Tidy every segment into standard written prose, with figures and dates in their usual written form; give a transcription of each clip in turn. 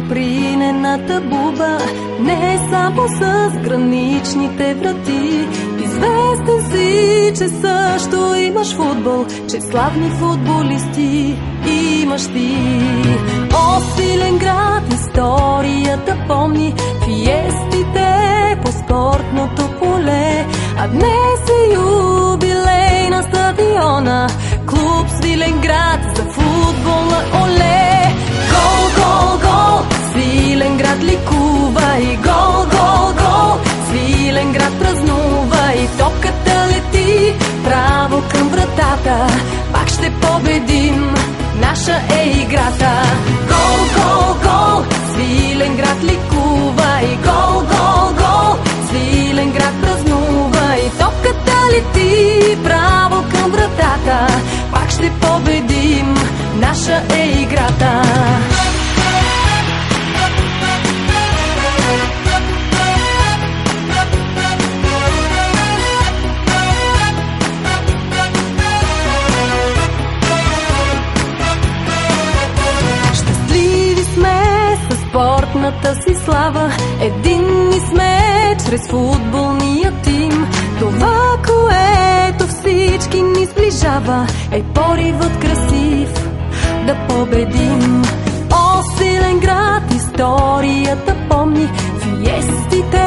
топлопринената буба, не е само с граничните врати. Известен си, че също имаш футбол, че славни футболисти имаш ти. О, силен град, историята помни фиестите по спортното поле. А днес е юбилей на стадиона, клуб Свиленград за футбола, оле! Гол, гол, гол, Свиленград ликува и гол, гол, гол, Свиленград празнува и топката лети право към вратата. Пак ще победим, наша е играта. Гол, гол, гол, Свиленград ликува и гол, гол, гол, Свиленград празнува и топката лети право към вратата. Пак ще победим, наша е играта. Щастливи сме със спортната си слава, единни сме чрез футболния тим. Това, което всички ни сближава, е поривът красив да победим. О, силен град, историята помни фиестите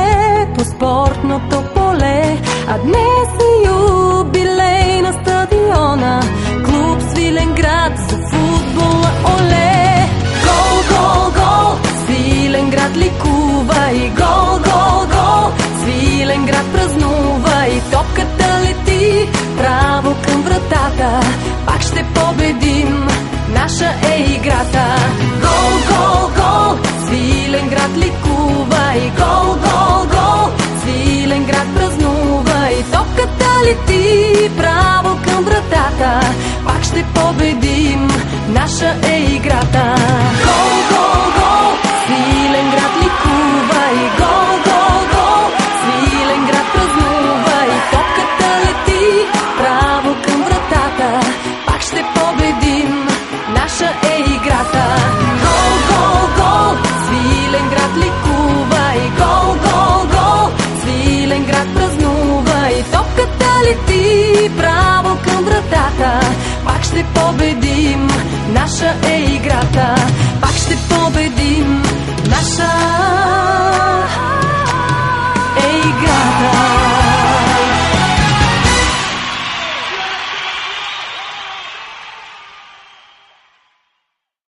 по спортното поле. А днес е юбилей на стадиона, клуб Свиленград за футбола, оле! Гол, гол, гол, Свиленград ликува и гол, гол, гол, Свиленград празнува и топката лети право към вратата. Пак ще победим, наша е играта. Гол, гол, гол, Свиленград ликува и гол, гол, гол, Свиленград празнува и топката лети право към вратата. Пак ще победим, наша е играта. Гол, гол, гол, Свиленград ликува и гол, гол, гол, Свиленград празнува и топката лети право към вратата. Пак ще победим, наша е играта. Гол, гол, гол, Свиленград ликува и гол, гол, гол, Свиленград празнува и топката лети право към вратата. Пак ще победим, наша е играта. Пак ще победим, наша е играта.